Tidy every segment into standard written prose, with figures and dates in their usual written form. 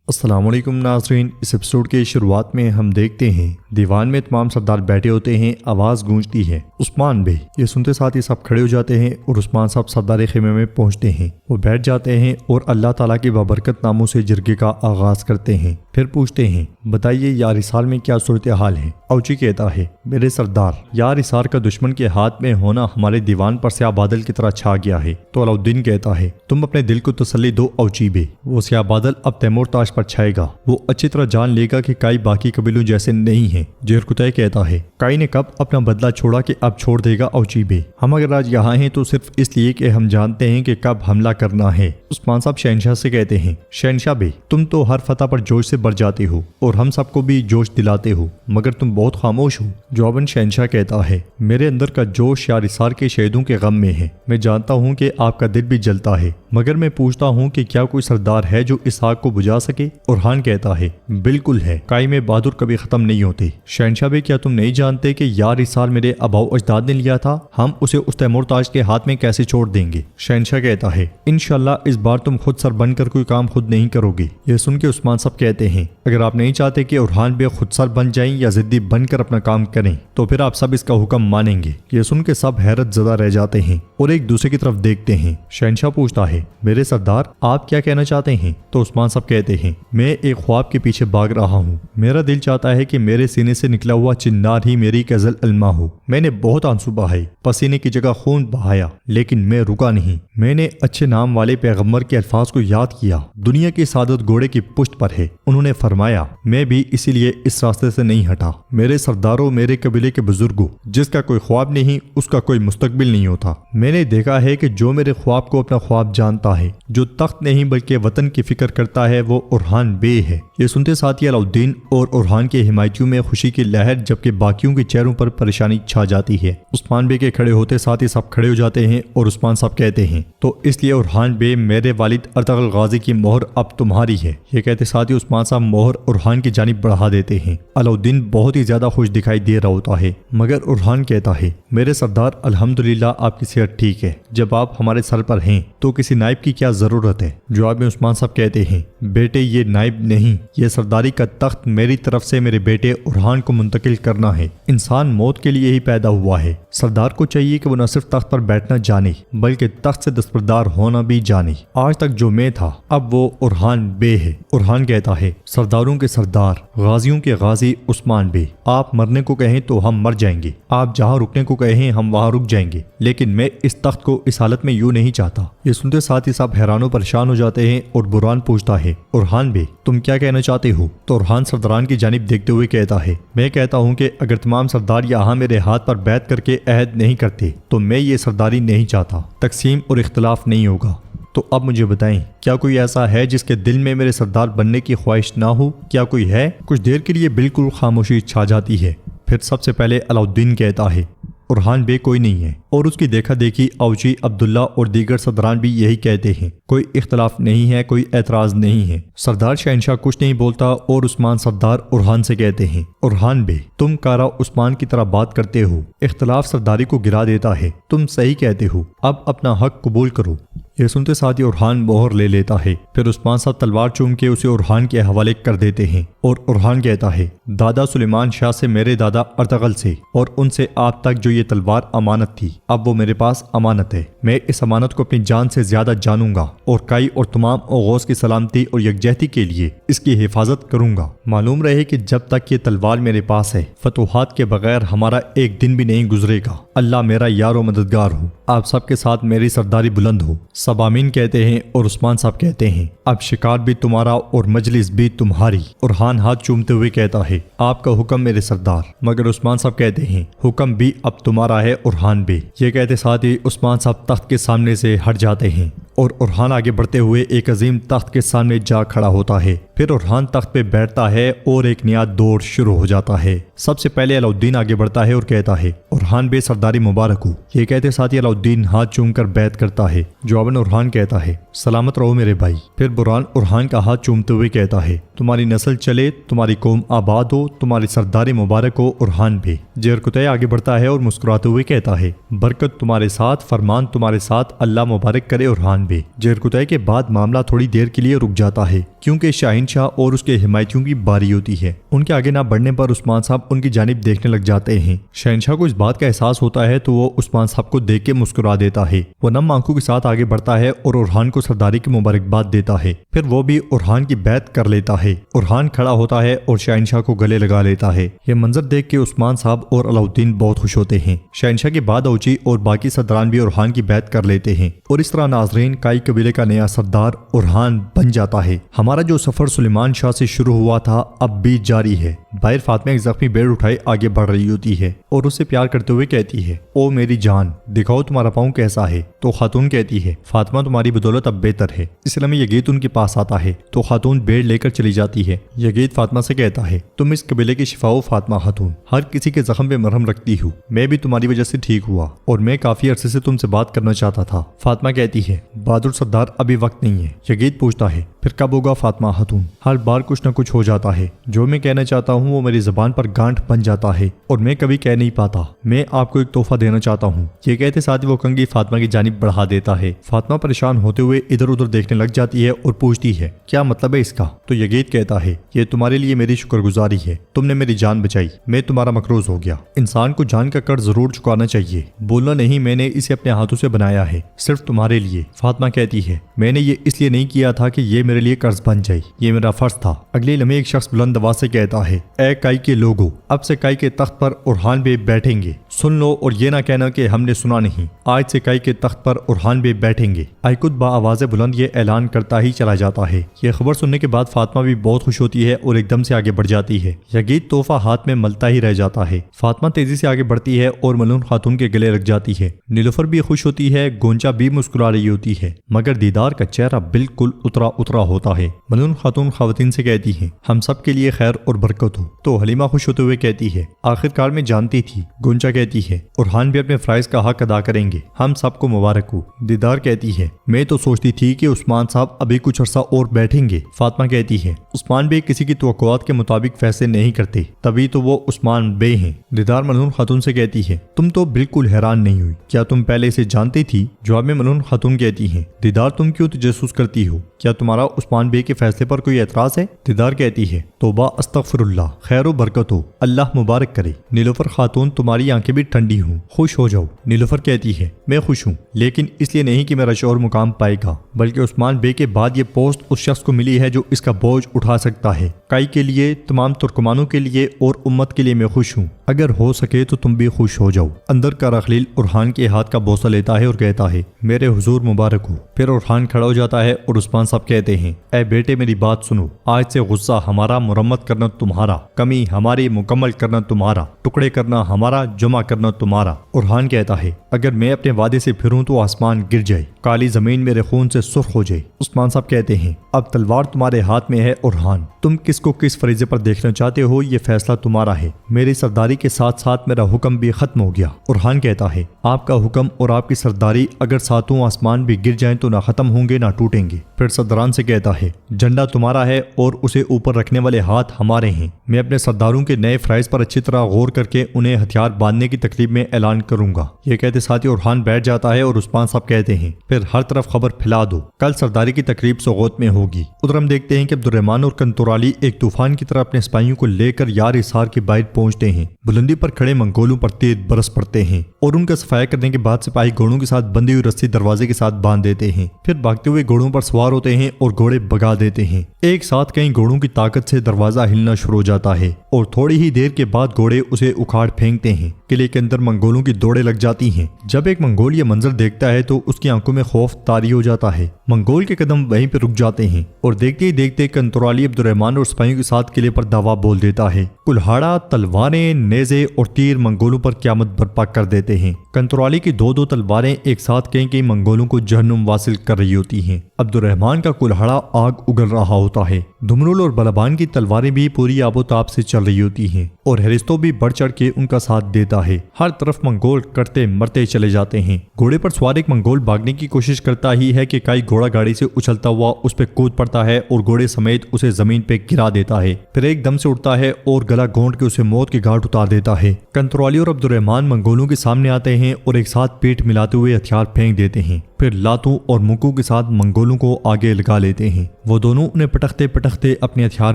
अस्सलाम वालेकुम नाज़रीन। इस एपिसोड के शुरुआत में हम देखते हैं दीवान में तमाम सरदार बैठे होते हैं, आवाज़ गूंजती है उस्मान बे। ये सुनते साथ ही सब खड़े हो जाते हैं और उस्मान साहब सरदार खेमे में पहुंचते हैं। वो बैठ जाते हैं और अल्लाह ताला के बाबरकत नामों से जिरगे का आगाज़ करते हैं। फिर पूछते हैं, बताइए यार इसार में क्या सूरत हाल है। औची कहता है, मेरे सरदार, यार इसार का दुश्मन के हाथ में होना हमारे दीवान पर स्याह बादल की तरह छा गया है। तो अलाउद्दीन कहता है, तुम अपने दिल को तसल्ली दो औची बे, वो स्याह बादल अब तैमूर ताश पर छाएगा। वो अच्छी तरह जान लेगा कि काई बाकी कबीलों जैसे नहीं है। जेरकुतय कहता है, काई ने कब अपना बदला छोड़ा कि अब छोड़ देगा औची बे। हम अगर आज यहाँ हैं तो सिर्फ इसलिए कि हम जानते हैं कि कब हमला करना है। उस्मान साहब शहनशाह से कहते हैं, शहनशाह बे, तुम तो हर फतह पर जोश से भर जाते हो और हम सबको भी जोश दिलाते हो, मगर तुम बहुत खामोश हो। जवाबन शहनशाह कहता है, मेरे अंदर का जोश यार इसार के शहीदों के गम में है। मैं जानता हूँ कि आपका दिल भी जलता है, मगर मैं पूछता हूँ कि क्या कोई सरदार है जो इस आग को बुझा सके। उरहान कहता है, बिल्कुल है, काई में बहादुर कभी खत्म नहीं होते। शहनशाह बे, क्या तुम नहीं जानते कि यार इसार मेरे आबाओ अजदाद ने लिया था, हम उसे उस तैमूर ताज के हाथ में कैसे छोड़ देंगे। शहनशाह कहता है, इंशाल्लाह इस बार तुम खुद सर बनकर कोई काम खुद नहीं करोगे। यह सुन के उस्मान साहब कहते हैं, अगर आप नहीं चाहते कि उरहान बे खुद सर बन जाएं या जिद्दी बनकर अपना काम करें तो फिर आप सब इसका हुक्म मानेंगे। ये सुन के सब हैरत ज़दा रह जाते हैं और एक दूसरे की तरफ देखते हैं। शहनशाह पूछता है, मेरे सरदार आप क्या कहना चाहते हैं। तो उस्मान साहब कहते हैं, मैं एक ख्वाब के पीछे भाग रहा हूँ। मेरा दिल चाहता है कि मेरे सीने से निकला हुआ चिन्नार ही मेरी गजल अलमा हो। मैंने बहुत आंसू बहाए, पसीने की जगह खून बहाया, लेकिन मैं रुका नहीं। मैंने अच्छे नाम वाले पैगंबर के अल्फाज को याद किया, दुनिया की सादत घोड़े की पुश्त पर है। उन्होंने फरमाया, मैं भी इसीलिए इस रास्ते से नहीं हटा। मेरे सरदारों, मेरे कबीले के बुजुर्गों, जिसका कोई ख्वाब नहीं उसका कोई मुस्तकबिल नहीं होता। मैंने देखा है कि जो मेरे ख्वाब को अपना ख्वाब जानता है, जो तख्त नहीं बल्कि वतन की फिक्र करता है, वो उरहान बे है। ये सुनते साथ ही अलाउद्दीन और उरहान के हिमायतियों में खुशी की लहर, जबकि बाकियों के चेहरों पर परेशानी छा जाती है। उस्मान बे के खड़े होते साथ ही सब खड़े हो जाते हैं और उस्मान साहब कहते हैं, तो इसलिए उरहान बे, मेरे वालिद अर्तगल गाजी की मोहर अब तुम्हारी है। ये कहते साथ ही उस्मान साहब मोहर उरहान की जानिब बढ़ा देते हैं। अलाउद्दीन बहुत ही ज्यादा खुश दिखाई दे रहा होता है, मगर उरहान कहता है, मेरे सरदार अल्हम्दुलिल्लाह आपकी सेहत ठीक है। जब आप हमारे सर पर हैं तो किसी नाइब की क्या जरूरत है। जवाब में उस्मान साहब कहते हैं, बेटे ये नाइब नहीं, ये सरदारी का तख्त मेरी तरफ से मेरे बेटे उरहान को मुंतकिल करना है। इंसान मौत के लिए ही पैदा हुआ है। सरदार को चाहिए कि वो न सिर्फ तख्त पर बैठना जाने बल्कि तख्त से दस्तबरदार होना भी जाने। आज तक जो मैं था अब वो उरहान बे है। उरहान कहता है, सरदारों के सरदार, गाजियों के गाजी उस्मान बे, आप मरने को कहें तो हम मर जाएंगे, आप जहाँ रुकने को कहें हम वहाँ रुक जाएंगे, लेकिन मैं इस तख्त को इस हालत में यूं नहीं चाहता। ये सुनते साथ ही सब हैरानों परेशान हो जाते हैं और बुरहान पूछता है, उरहान बे तुम क्या कहना चाहते हो। तो उरहान सरदारान की जानिब देखते हुए कहता है, मैं कहता हूँ कि अगर तमाम सरदार यहाँ मेरे हाथ पर बैठ करके अहद नहीं करते तो मैं ये सरदारी नहीं चाहता। तकसीम और इख्तलाफ नहीं होगा। तो अब मुझे बताएं, क्या कोई ऐसा है जिसके दिल में मेरे सरदार बनने की ख्वाहिश ना हो। क्या कोई है। कुछ देर के लिए बिल्कुल खामोशी छा जाती है। फिर सबसे पहले अलाउद्दीन कहता है, उरहान बे कोई नहीं है। और उसकी देखा देखी औची, अब्दुल्ला और दीगर सरदारान भी यही कहते हैं। कोई इख्तलाफ नहीं है, कोई एतराज नहीं है। सरदार शहनशाह कुछ नहीं बोलता और उस्मान सरदार उरहान से कहते हैं, उरहान बे तुम कारा उस्मान की तरह बात करते हो, इख्तलाफ सरदारी को गिरा देता है। तुम सही कहते हो, अब अपना हक कबूल करो। ये सुनते साथ ही उरहान मोहर ले लेता है। फिर उस्मान साहब तलवार चूम के उसे उरहान के हवाले कर देते हैं और उरहान कहता है, दादा सुलेमान शाह से, मेरे दादा अर्तगल से और उनसे आप तक जो ये तलवार अमानत थी, अब वो मेरे पास अमानत है। मैं इस अमानत को अपनी जान से ज्यादा जानूंगा और काई और तमाम ओगोस की सलामती और यकजहती के लिए इसकी हिफाजत करूंगा। मालूम रहे कि जब तक ये तलवार मेरे पास है, फतूहात के बगैर हमारा एक दिन भी नहीं गुजरेगा। अल्लाह मेरा यार व मददगार हो। आप सबके साथ मेरी सरदारी बुलंद हो। सब आमीन कहते हैं और उस्मान साहब कहते हैं, अब शिकार भी तुम्हारा और मजलिस भी तुम्हारी। उरहान हाथ चूमते हुए कहता है, आपका हुक्म मेरे सरदार। मगर उस्मान साहब कहते हैं, हुक्म भी अब तुम्हारा है उरहान बे। ये कहते साथ ही उस्मान साहब तख्त के सामने से हट जाते हैं और उरहान आगे बढ़ते हुए एक अजीम तख्त के सामने जा खड़ा होता है। फिर उरहान तख्त पे बैठता है और एक नया दौर शुरू हो जाता है। सबसे पहले अलाउद्दीन आगे बढ़ता है और कहता है, उरहान बे सरदारी मुबारक हो। ये कहते साथ ही अलाउद्दीन हाथ चूम कर बैत करता है। जवाबन उरहान कहता है, सलामत रहो मेरे भाई। फिर बुरहान उरहान का हाथ चूमते हुए कहता है, तुम्हारी नस्ल चले, तुम्हारी कौम आबाद हो, तुम्हारी सरदारी मुबारक हो उरहान बे। जेरकुतय आगे बढ़ता है और मुस्कुराते हुए कहता है, बरकत तुम्हारे साथ, फरमान तुम्हारे साथ, अल्लाह मुबारक करे उरहान उस्मान बे। जेरकुतई के बाद मामला थोड़ी देर के लिए रुक जाता है क्योंकि शाहीन शाह और उसके हिमायतियों की बारी होती है। उनके आगे ना बढ़ने पर उस्मान साहब उनकी जानिब देखने लग जाते हैं। शहनशाह को इस बात का एहसास होता है तो वो उस्मान साहब को देख के मुस्कुरा देता है। वो नम आंखों के साथ आगे बढ़ता है और उरहान को सरदारी की मुबारकबाद देता है। फिर वो भी उरहान की बैत कर लेता है। उरहान खड़ा होता है और शहनशाह को गले लगा लेता है। ये मंजर देख के उस्मान साहब और अलाउद्दीन बहुत खुश होते हैं। शहनशाह के बाद औची और बाकी सरदारान भी उरहान की बैत कर लेते हैं और इस तरह नाजरीन काई कबीले का नया सरदार उरहान बन जाता है। हमारा जो सफर सुलेमान शाह से शुरू हुआ था अब भी जारी है। बाहर फातिमा एक जख्मी बेड़ उठाए आगे बढ़ रही होती है और उससे प्यार करते हुए कहती है, ओ मेरी जान दिखाओ तुम्हारा पाँव कैसा है। तो खातून कहती है, फातिमा तुम्हारी बदौलत अब बेहतर है। इसलिए में यगीत उनके पास आता है तो खातून बेड़ लेकर चली जाती है। यगीत फातिमा से कहता है, तुम इस कबीले की शिफाओ फातिमा खातून, हर किसी के जख्म पे मरहम रखती हूँ। मैं भी तुम्हारी वजह से ठीक हुआ और मैं काफी अरसे से तुमसे बात करना चाहता था। फातिमा कहती है, बहादुर सरदार अभी वक्त नहीं है। यगीत पूछता है, फिर कब होगा फातिमा खातून? हर बार कुछ न कुछ हो जाता है। जो मैं कहना चाहता हूँ वो मेरी जबान पर गांठ बन जाता है और मैं कभी कह नहीं पाता। मैं आपको एक तोहफा देना चाहता हूँ। ये कहते साथ ही वो कंघी फातिमा की जानिब बढ़ा देता है। फातिमा परेशान होते हुए इधर उधर देखने लग जाती है और पूछती है, क्या मतलब है इसका? तो यगीत कहता है, ये तुम्हारे लिए मेरी शुक्रगुजारी है। तुमने मेरी जान बचाई, मैं तुम्हारा मकरूज हो गया। इंसान को जान का कर्ज जरूर चुकाना चाहिए। बोलना नहीं, मैंने इसे अपने हाथों से बनाया है सिर्फ तुम्हारे लिए। फातिमा कहती है, मैंने ये इसलिए नहीं किया था कि ये मेरे लिए कर्ज बन जाए, ये मेरा फर्ज था। अगले लम्हे एक शख्स बुलंद आवाज से कहता है, ए काई के लोगों, अब से काई के तख्त पर उरहान बे बैठेंगे। सुन लो और ये ना कहना कि हमने सुना नहीं। आज से काई के तख्त पर उरहान बे बैठेंगे। आइकुद बा आवाज बुलंद ये ऐलान करता ही चला जाता है। ये खबर सुनने के बाद फातिमा भी बहुत खुश होती है और एकदम से आगे बढ़ जाती है। यगीत तोहफा हाथ में मलता ही रह जाता है। फातिमा तेजी से आगे बढ़ती है और मलून खातून के गले लग जाती है। नीलुफर भी खुश होती है, गोंचा भी मुस्कुरा रही होती है, मगर दीदार का चेहरा बिल्कुल उतरा उतरा होता है। मलून खातून खवातीन से कहती है, हम सब के लिए खैर और बरकत हो। तो हलीमा खुश होते हुए कहती है, आखिरकार मैं जानती थी। गोंचा कहती है, उरहान भी अपने फराइज का हक अदा करेंगे, हम सबको मुबारक हो। दीदार कहती है, मैं तो सोचती थी कि उस्मान साहब अभी कुछ अरसा और बैठेंगे। फातिमा कहती है, उस्मान बे किसी की तवक्कुआत के मुताबिक फैसले नहीं करते, तभी तो वो उस्मान बे हैं। दीदार मलून खातून से कहती है, तुम तो बिल्कुल हैरान नहीं हुई, क्या तुम पहले इसे जानती थी? जवाब में मलून खातून कहती है, दीदार तुम क्यों तजस्सुस करती हो? क्या तुम्हारा उस्मान बे के फैसले पर कोई एतराज है? दीदार कहती है, तौबा अस्तगफिरुल्लाह, खैर बरकत हो, अल्लाह मुबारक करे। नीलुफर खातून तुम्हारी आंखें भी ठंडी हूँ, खुश हो जाओ। नीलुफर कहती है, मैं खुश हूँ, लेकिन इसलिए नहीं कि मेरा शौहर मुकाम पाएगा, बल्कि उस्मान बे के बाद ये पोस्ट उस शख्स को मिली है जो इसका बोझ उठा सकता है। काई के लिए, तमाम तुर्कमानों के लिए और उम्मत के लिए मैं खुश हूँ। अगर हो सके तो तुम भी खुश हो जाओ। अंदर का रखलील उरहान के हाथ का बोसा लेता है और कहता है, मेरे हुजूर मुबारक हो। फिर उरहान खड़ा हो जाता है और उस्मान साहब कहते हैं, ऐ बेटे मेरी बात सुनो, आज से गुस्सा हमारा, मुरम्मत करना तुम्हारा, कमी हमारी, मुकम्मल करना तुम्हारा, टुकड़े करना हमारा, जमा करना तुम्हारा। उरहान कहता है, अगर मैं अपने वादे से फिरूं तो आसमान गिर जाए, काली जमीन मेरे खून से सुर्ख हो जाए। उस्मान साहब कहते हैं, अब तलवार तुम्हारे हाथ में है उरहान, तुम किसको किस फरीजे पर देखना चाहते हो ये फैसला तुम्हारा है। मेरी सरदारी के साथ साथ मेरा हुक्म भी खत्म हो गया। उरहान कहता है, आपका हुक्म और आपकी सरदारी अगर सातों आसमान भी गिर जाएं तो ना खत्म होंगे ना टूटेंगे। फिर सरदारान से कहता है, झंडा तुम्हारा है और उसे ऊपर रखने वाले हाथ हमारे हैं। मैं अपने सरदारों के नए फ्राइज पर अच्छी तरह गौर करके उन्हें हथियार बांधने की तकलीफ में ऐलान करूंगा। ये कहते साथ ही उरहान बैठ जाता है और उस्मान साहब कहते हैं, फिर हर तरफ खबर फैला दो, कल सरदारी की तकरीब सोगोत में होगी। उधर हम देखते हैं कि अब्दुर्रहमान और कंतुराली एक तूफान की तरह अपने सिपाहियों को लेकर यार इसार के बाहर पहुंचते हैं। बुलंदी पर खड़े मंगोलों पर तीर बरस पड़ते हैं और उनका सफाया करने के बाद सिपाही घोड़ों के साथ बंधी हुई रस्सी दरवाजे के साथ बांध देते हैं। फिर भागते हुए घोड़ों पर सवार होते हैं और घोड़े भगा देते हैं। एक साथ कई घोड़ों की ताकत से दरवाजा हिलना शुरू हो जाता है और थोड़ी ही देर के बाद घोड़े उसे उखाड़ फेंकते हैं। किले के अंदर मंगोलों की दौड़े लग जाती हैं। जब एक मंगोल ये मंजर देखता है तो उसकी आंखों में खौफ तारी हो जाता है। मंगोल के कदम वहीं पर रुक जाते हैं और देखते ही देखते कंतुराली अब्दुर्रहमान और सिपाहियों के साथ किले पर दावा बोल देता है। कुल्हाड़ा, तलवारें, नेज़े और तीर मंगोलों पर क़यामत बर्पा कर देते हैं। कंतुराली की दो तलवारें एक साथ कई मंगोलों को जहन्नुम वासिल कर रही होती हैं। अब्दुर्रहमान का कुल्हाड़ा आग उगल रहा होता है। धुमरुल और बलबान की तलवारें भी पूरी आबोताब से चल रही होती हैं और हैरिस्तो भी बढ़ चढ़ के उनका साथ देता है। हर तरफ मंगोल कटते मरते चले जाते हैं। घोड़े पर सवार एक मंगोल भागने की कोशिश करता ही है कि काई घोड़ा गाड़ी से उछलता हुआ उस पर कूद पड़ता है और घोड़े समेत उसे जमीन पे गिरा देता है। फिर एकदम से उठता है और गला घोंट के उसे मौत के घाट उतार देता है। कंतुराली और अब्दुर्रहमान मंगोलों के सामने आते हैं और एक साथ पीठ मिलाते हुए हथियार फेंक देते हैं। پھر لاتوں اور مکوں کے ساتھ منگولوں کو آگے لگا لیتے ہیں۔ وہ دونوں انہیں پٹختے پٹختے اپنے ہتھیار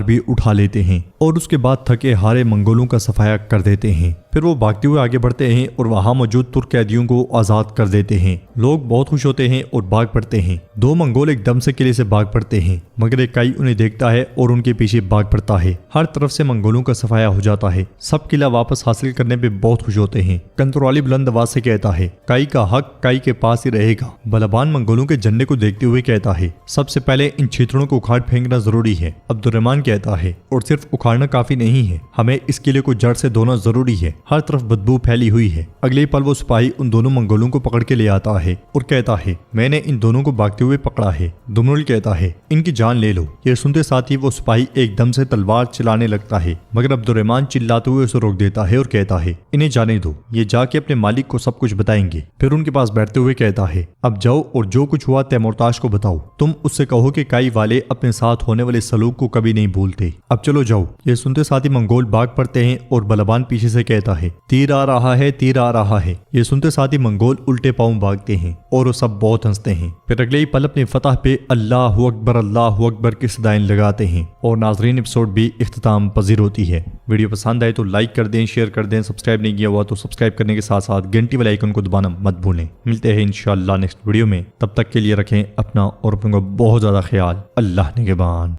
بھی اٹھا لیتے ہیں اور اس کے بعد تھکے ہارے منگولوں کا صفایا کر دیتے ہیں۔ پھر وہ بھاگتے ہوئے آگے بڑھتے ہیں اور وہاں موجود ترک قیدیوں کو آزاد کر دیتے ہیں۔ لوگ بہت خوش ہوتے ہیں اور بھاگ پڑتے ہیں۔ دو منگول ایک دم سے قلعے سے بھاگ پڑتے ہیں، مگر ایک کائی انہیں دیکھتا ہے اور ان کے پیچھے بھاگ پڑتا ہے۔ ہر طرف سے منگولوں کا صفایا ہو جاتا ہے۔ سب قلعہ واپس حاصل کرنے پہ بہت خوش ہوتے ہیں۔ کنترالی بلند آواز سے کہتا ہے، کائی کا حق کائی کے پاس ہی رہے گا۔ بلبان منگولوں کے جھنڈے کو دیکھتے ہوئے کہتا ہے، سب سے پہلے ان چھیتروں کو اکھاڑ پھینکنا ضروری ہے۔ عبد الرحمن کہتا ہے، اور صرف اکھاڑنا کافی نہیں ہے، ہمیں اس قلعے کو جڑ سے دھونا ضروری ہے۔ ہر طرف بدبو پھیلی ہوئی ہے۔ اگلے پل وہ سپاہی ان دونوں منگولوں کو پکڑ کے لے آتا ہے اور کہتا ہے، میں نے ان دونوں کو بھاگتے ہوئے پکڑا ہے۔ دمرل کہتا ہے، ان کی جان لے لو۔ یہ سنتے ساتھ ہی وہ سپاہی ایک دم سے تلوار چلانے لگتا ہے، مگر عبد الرحمن چلاتے ہوئے اسے روک دیتا ہے اور کہتا ہے، انہیں جانے دو، یہ جا کے اپنے مالک کو سب کچھ بتائیں گے۔ پھر ان کے پاس بیٹھتے ہوئے کہتا ہے، اب جاؤ اور جو کچھ ہوا تیمورتاش کو بتاؤ۔ تم اس سے کہو کہ کائی والے اپنے ساتھ ہونے والے سلوک کو کبھی نہیں بھولتے۔ اب چلو جاؤ۔ یہ سنتے ساتھ ہی منگول بھاگ پڑتے ہیں اور بلبان پیچھے سے کہتا ہے، تیر آ رہا ہے، تیر آ رہا ہے۔ یہ سنتے ساتھ ہی منگول الٹے پاؤں بھاگتے ہیں اور وہ سب بہت ہنستے ہیں۔ پھر اگلے ہی پل اپنی فتح پہ اللہ اکبر کی صدائیں لگاتے ہیں اور ناظرین ایپیسوڈ بھی اختتام پذیر ہوتی ہے۔ ویڈیو پسند آئے تو لائک کر دیں، شیئر کر دیں، سبسکرائب نہیں کیا ہوا تو سبسکرائب کرنے کے ساتھ ساتھ گھنٹی والے آئیکن کو دبانا مت بھولیں۔ ملتے ہیں انشاءاللہ نیکسٹ ویڈیو میں، تب تک کے لیے رکھیں اپنا اور اپنوں کا بہت زیادہ خیال۔ اللہ نگہبان۔